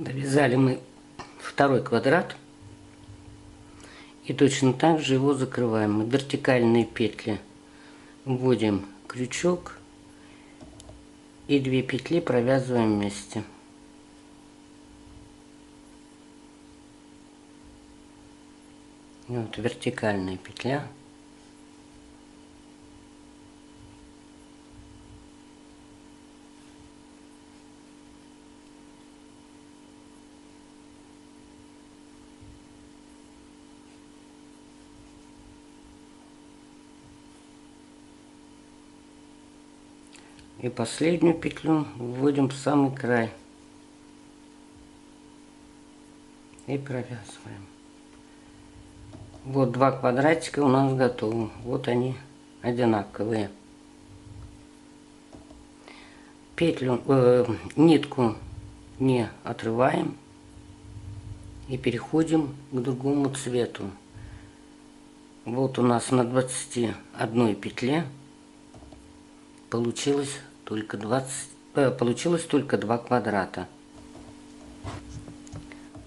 Довязали мы второй квадрат и точно так же его закрываем. Мы вертикальные петли вводим крючок и 2 петли провязываем вместе. Вот вертикальная петля. И последнюю петлю вводим в самый край и провязываем. Вот 2 квадратика у нас готовы. Вот они одинаковые. Нитку не отрываем и переходим к другому цвету. Вот у нас на 21 петле получилось только 2 квадрата.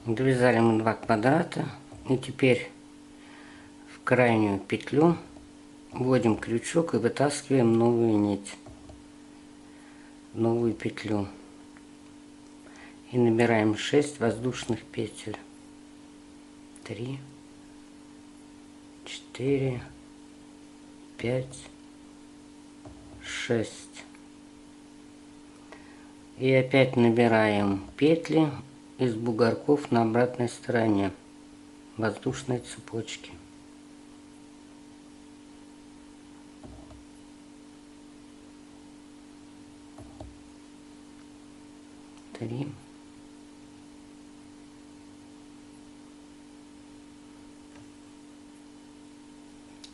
Довязали мы 2 квадрата, и теперь в крайнюю петлю вводим крючок и вытаскиваем новую нить, новую петлю, и набираем 6 воздушных петель. 3, 4, 5, 6. И опять набираем петли из бугорков на обратной стороне воздушной цепочки. 3,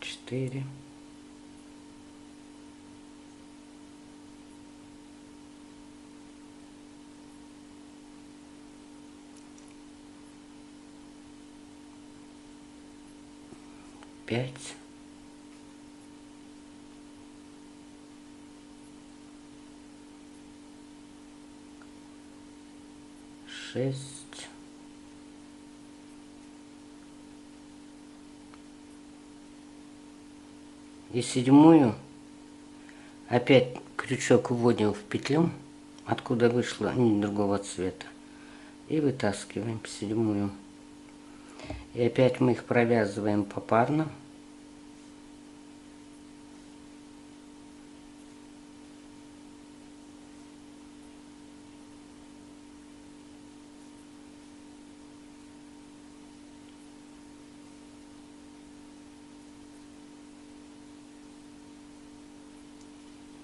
4, 5, 6, 7. Седьмую опять крючок вводим в петлю, откуда вышла нить другого цвета, и вытаскиваем 7. И опять мы их провязываем попарно.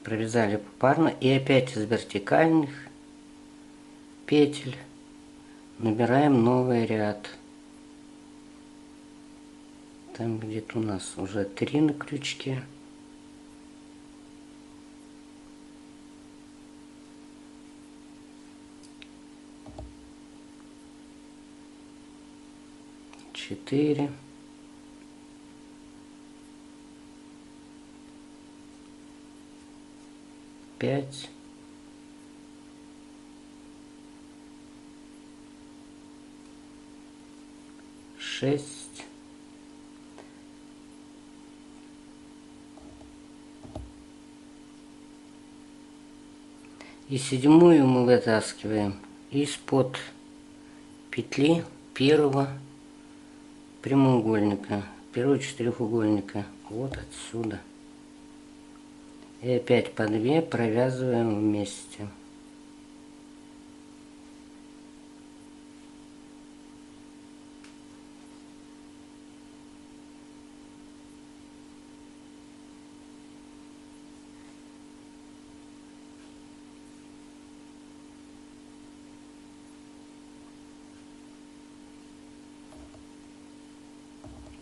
Провязали попарно, и опять из вертикальных петель набираем новый ряд. Там где-то у нас уже 3 на крючке. Четыре. 5. 6. И 7 мы вытаскиваем из-под петли первого прямоугольника, первого четырехугольника, вот отсюда. И опять по 2 провязываем вместе.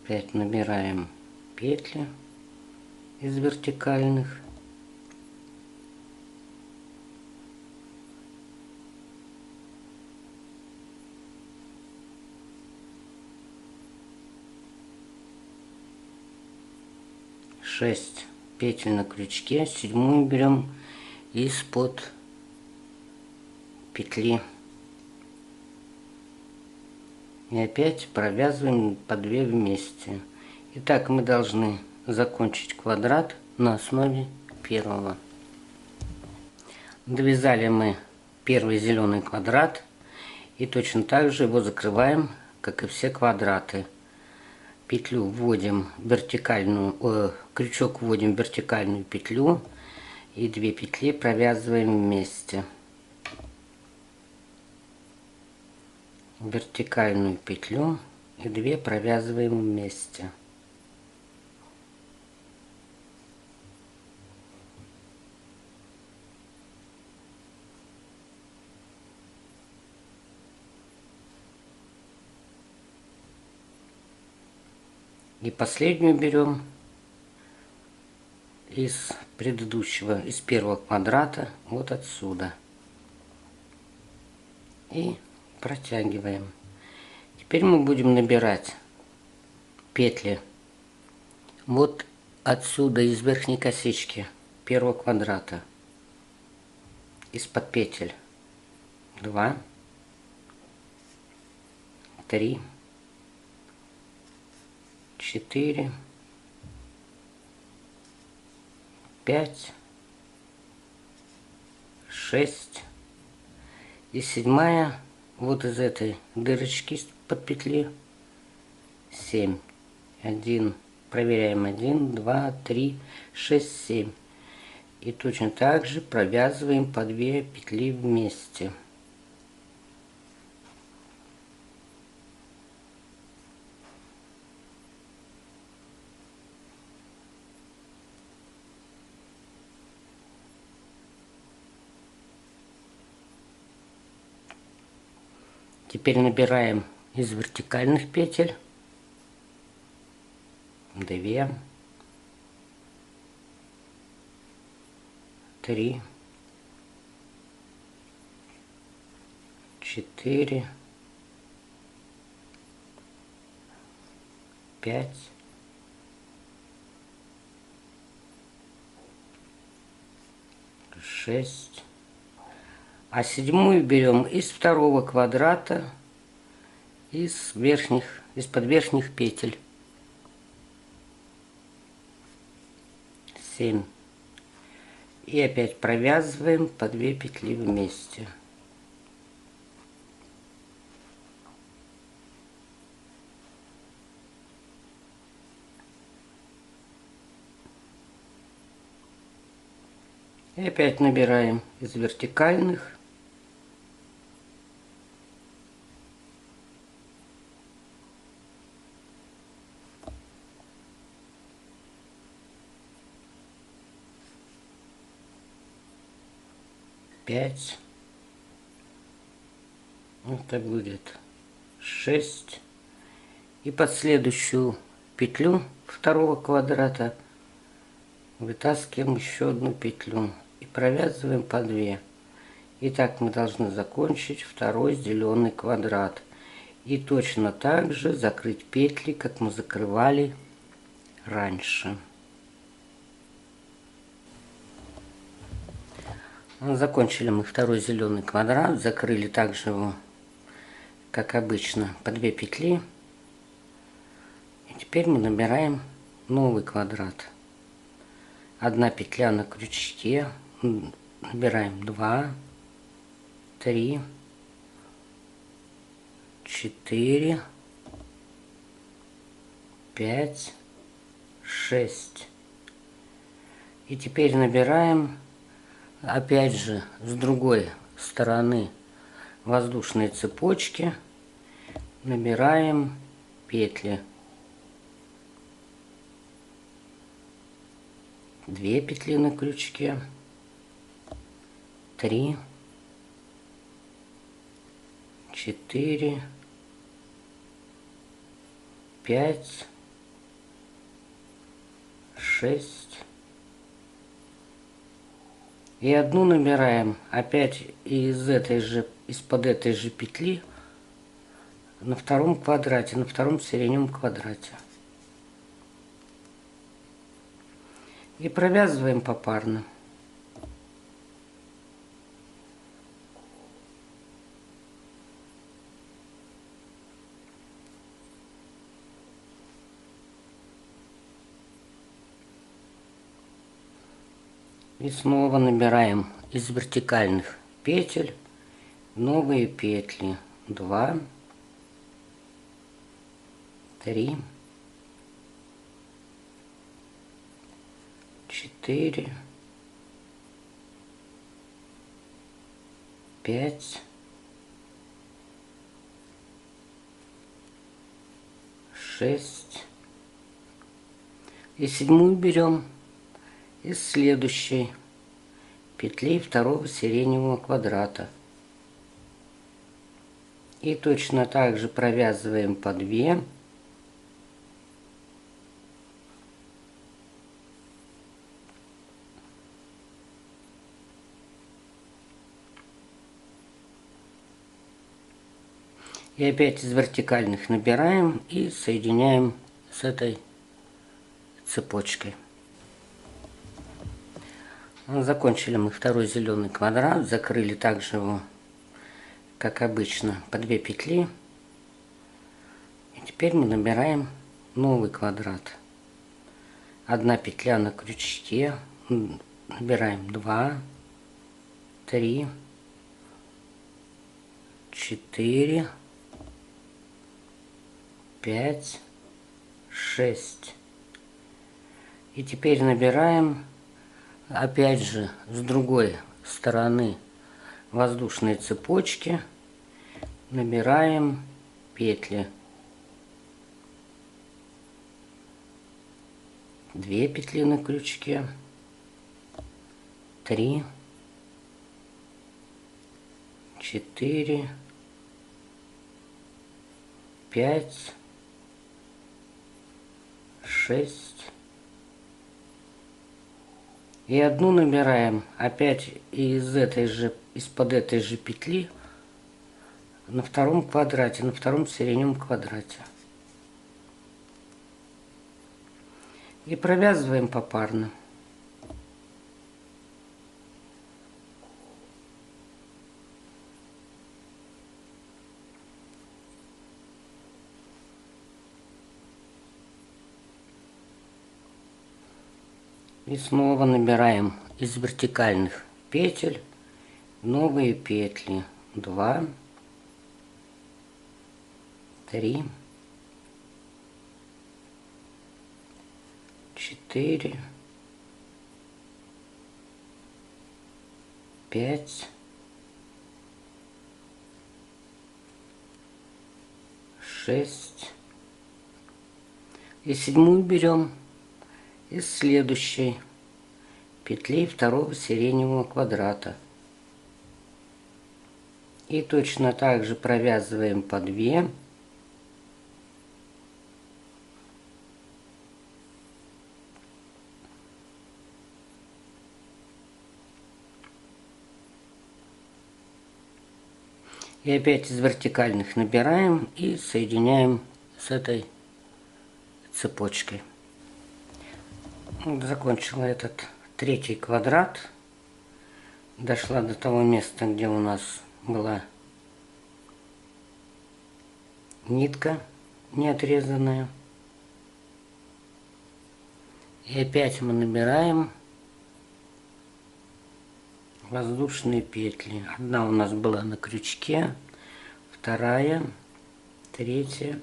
Опять набираем петли из вертикальных. Шесть петель на крючке, 7 берем из-под петли И опять провязываем по 2 вместе. Итак, мы должны закончить квадрат на основе первого. Довязали мы первый зеленый квадрат. И точно так же его закрываем, как и все квадраты. Петлю вводим вертикальную, крючок вводим в вертикальную петлю. И 2 петли провязываем вместе. Вертикальную петлю и 2 провязываем вместе. И последнюю берем из предыдущего, из первого квадрата, вот отсюда. И протягиваем. Теперь мы будем набирать петли вот отсюда, из верхней косички первого квадрата, из-под петель. 2, 3, 4, 5, 6 и 7-я вот из этой дырочки под петли 7. 1, проверяем 1, 2, 3, 6, 7. И точно так же провязываем по 2 петли вместе. Теперь набираем из вертикальных петель 2, 3, 4, 5, 6. А 7-ю берем из второго квадрата, из-под верхних петель. 7. И опять провязываем по 2 петли вместе. И опять набираем из вертикальных. Пять. Это будет 6. И под следующую петлю второго квадрата вытаскиваем еще одну петлю и провязываем по 2. И так мы должны закончить второй зеленый квадрат. И точно так же закрыть петли, как мы закрывали раньше. Закончили мы второй зеленый квадрат, закрыли также его, как обычно, по 2 петли. И теперь мы набираем новый квадрат. 1 петля на крючке, набираем 2, 3, 4, 5, 6. И теперь набираем опять же с другой стороны воздушные цепочки, набираем петли. 2 петли на крючке, 3, 4, 5, 6. И одну набираем опять из-под этой же петли на втором квадрате, на втором сиреневом квадрате. И провязываем попарно. И снова набираем из вертикальных петель новые петли. 2, 3, 4, 5, 6. И седьмую берем из следующей петли второго сиреневого квадрата. И точно так же провязываем по 2. И опять из вертикальных набираем и соединяем с этой цепочкой. Закончили мы второй зеленый квадрат, закрыли также его, как обычно, по 2 петли. И теперь мы набираем новый квадрат. 1 петля на крючке, набираем 2, 3, 4, 5, 6. И теперь набираем опять же с другой стороны воздушной цепочки, набираем петли. 2 петли на крючке, 3, 4, 5, 6. И одну набираем опять из-под этой же петли на втором квадрате, на втором сиреневом квадрате. И провязываем попарно. И снова набираем из вертикальных петель новые петли. 2, 3, 4, 5, 6. И седьмую берем из следующей петли второго сиреневого квадрата. И точно так же провязываем по 2. И опять из вертикальных набираем и соединяем с этой цепочкой. Вот закончила этот третий квадрат. Дошла до того места, где у нас была нитка не отрезанная. И опять мы набираем воздушные петли. Одна у нас была на крючке, вторая, третья,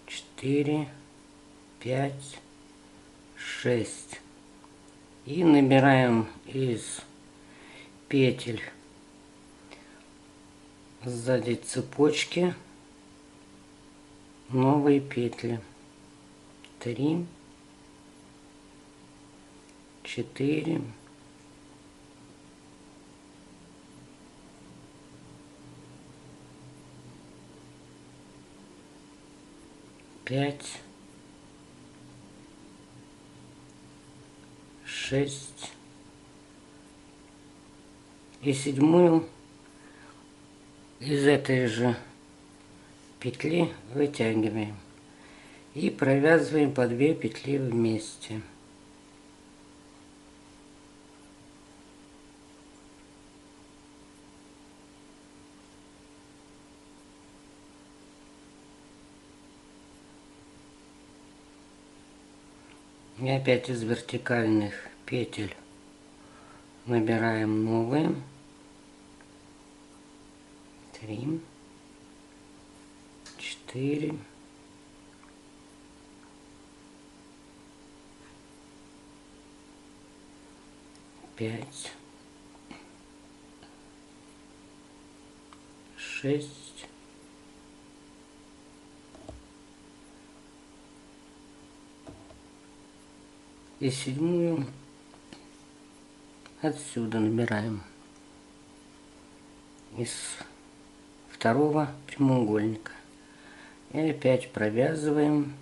4, 5, 6. И набираем из петель сзади цепочки новые петли. 3, 4, 5, 6. И седьмую из этой же петли вытягиваем и провязываем по 2 петли вместе. И опять из вертикальных петель набираем новые. 3, 4, 5, 6, и седьмую отсюда набираем из второго прямоугольника. И опять провязываем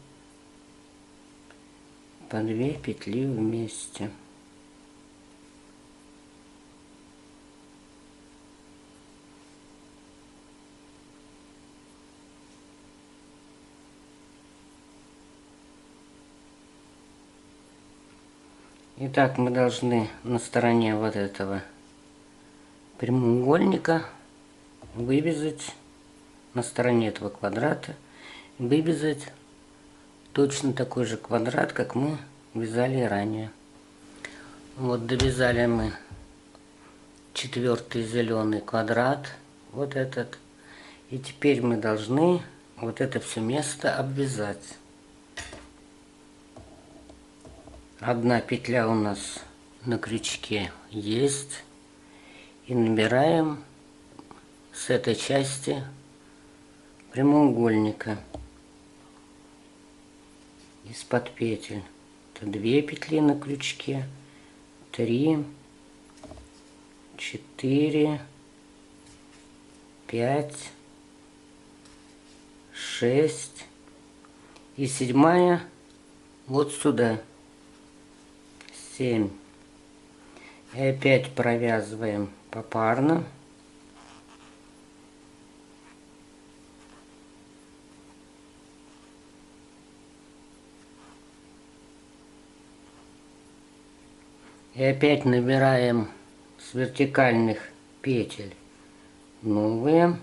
по 2 петли вместе. Итак, мы должны на стороне вот этого прямоугольника вывязать, на стороне этого квадрата, вывязать точно такой же квадрат, как мы вязали ранее. Вот довязали мы 4-й зеленый квадрат, вот этот. И теперь мы должны вот это все место обвязать. Одна петля у нас на крючке есть. И набираем с этой части прямоугольника из-под петель. Это 2 петли на крючке, 3, 4, 5, 6 и 7 вот сюда. 7. И опять провязываем попарно. И опять набираем с вертикальных петель новые.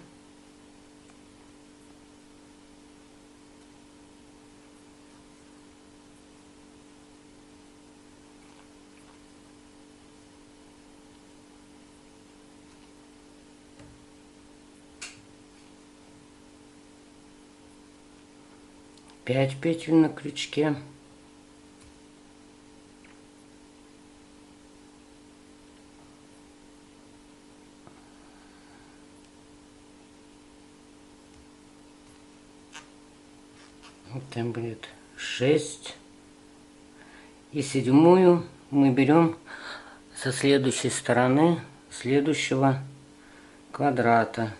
Пять петель на крючке. Вот там будет 6. И 7 мы берем со следующей стороны следующего квадрата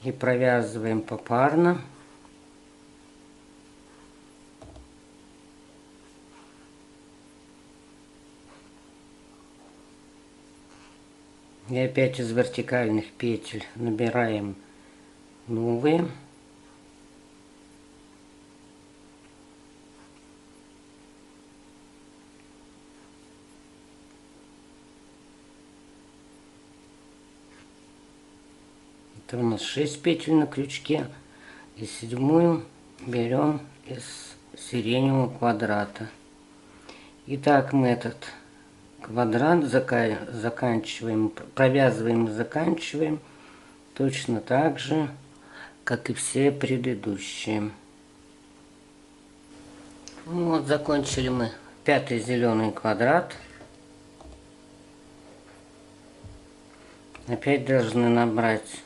и провязываем попарно. И опять из вертикальных петель набираем новые. Это у нас 6 петель на крючке. И 7 берем из сиреневого квадрата. Итак, мы этот квадрат заканчиваем, провязываем и заканчиваем точно так же, как и все предыдущие. Ну вот, закончили мы 5-й зеленый квадрат. Опять должны набрать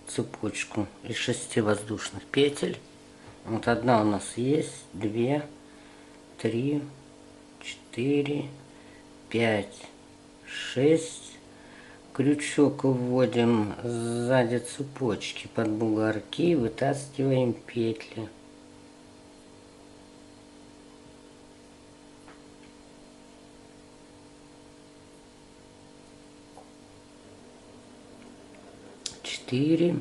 цепочку из 6 воздушных петель. Вот одна у нас есть, 2, 3, 4, 5, 6. Крючок вводим сзади цепочки под бугорки и вытаскиваем петли. Четыре.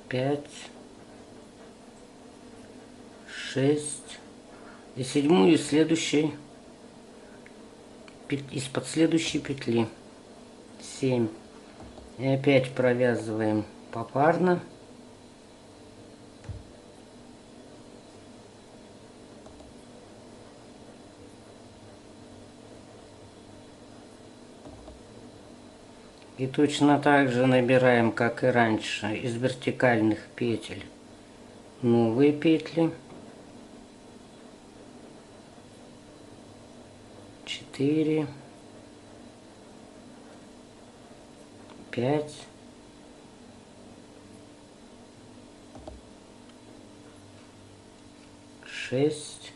5, 6 и 7 из следующей, из-под следующей петли 7. И опять провязываем попарно. И точно так же набираем, как и раньше, из вертикальных петель новые петли. 4, 5, 6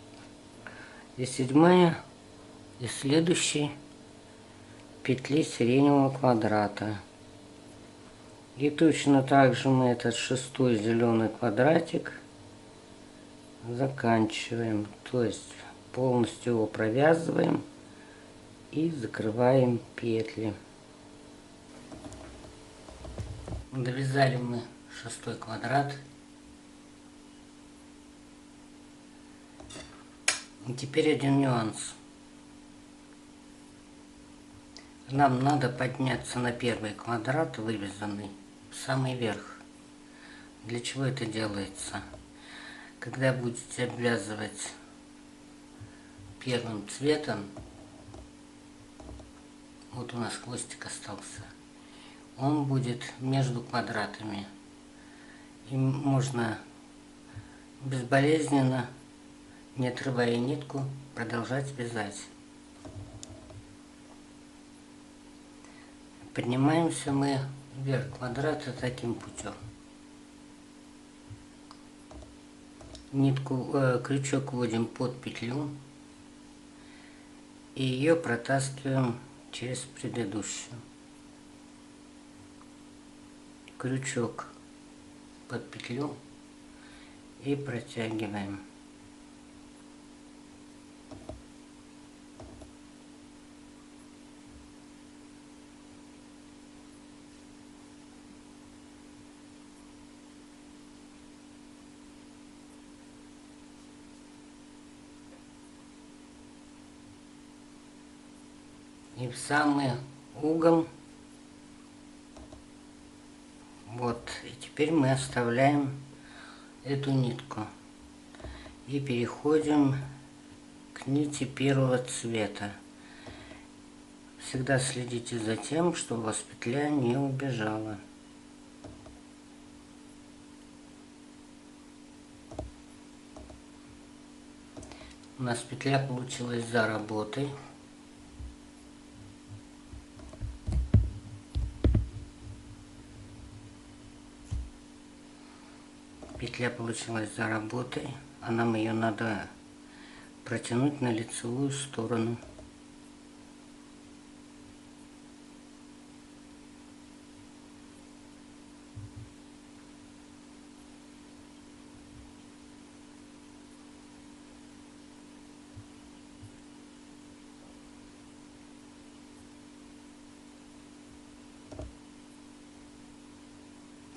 и 7 из следующей петли сиреневого квадрата. И точно так же мы этот 6-й зеленый квадратик заканчиваем, то есть полностью его провязываем и закрываем петли. Довязали мы 6-й квадрат. И теперь один нюанс. Нам надо подняться на первый квадрат, вывязанный, в самый верх. Для чего это делается? Когда будете обвязывать первым цветом, вот у нас хвостик остался, он будет между квадратами. И можно безболезненно, не отрывая нитку, продолжать вязать. Поднимаемся мы вверх квадрата таким путем. Нитку, крючок вводим под петлю и ее протаскиваем через предыдущую. Крючок под петлю и протягиваем. И в самый угол. Вот. И теперь мы оставляем эту нитку. И переходим к нити первого цвета. Всегда следите за тем, чтобы у вас петля не убежала. У нас петля получилась за работой. Петля получилась за работой, а нам ее надо протянуть на лицевую сторону.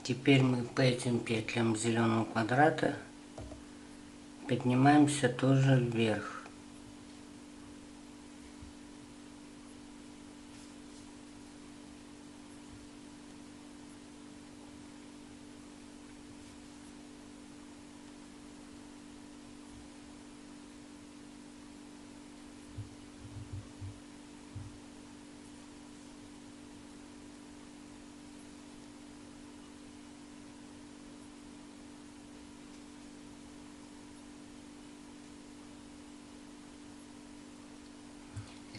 Теперь мы по этим петлям зеленого квадрата поднимаемся тоже вверх.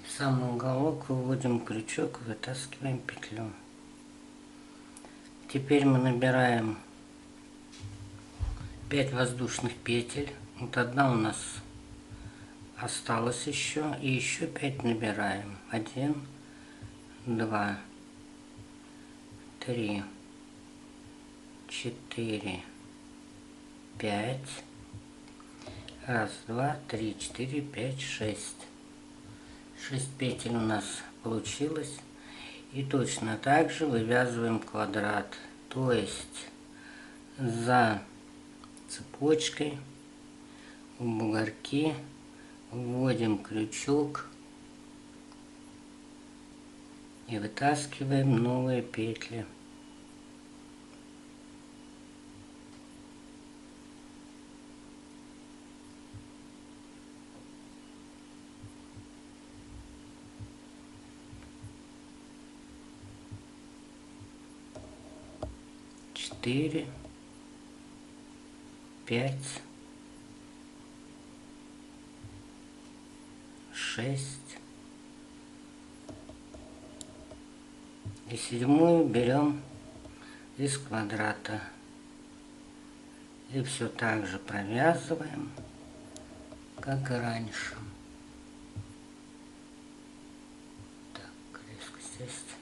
В самый уголок выводим крючок, вытаскиваем петлю. Теперь мы набираем 5 воздушных петель. Вот одна у нас осталась еще. И еще 5 набираем. 1, 2, 3, 4, 5. Раз, два, три, 4, 5, 6. 6 петель у нас получилось. И точно так же вывязываем квадрат. То есть за цепочкой в бугорки вводим крючок и вытаскиваем новые петли. 4, 5, 6. И седьмую берем из квадрата. И все так же провязываем, как и раньше. Так, резко сесть.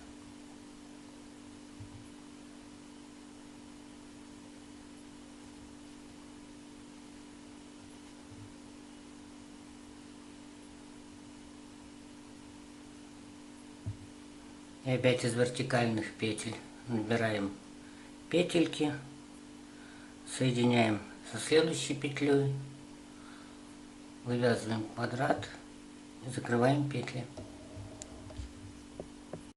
И опять из вертикальных петель набираем петельки, соединяем со следующей петлей, вывязываем квадрат и закрываем петли.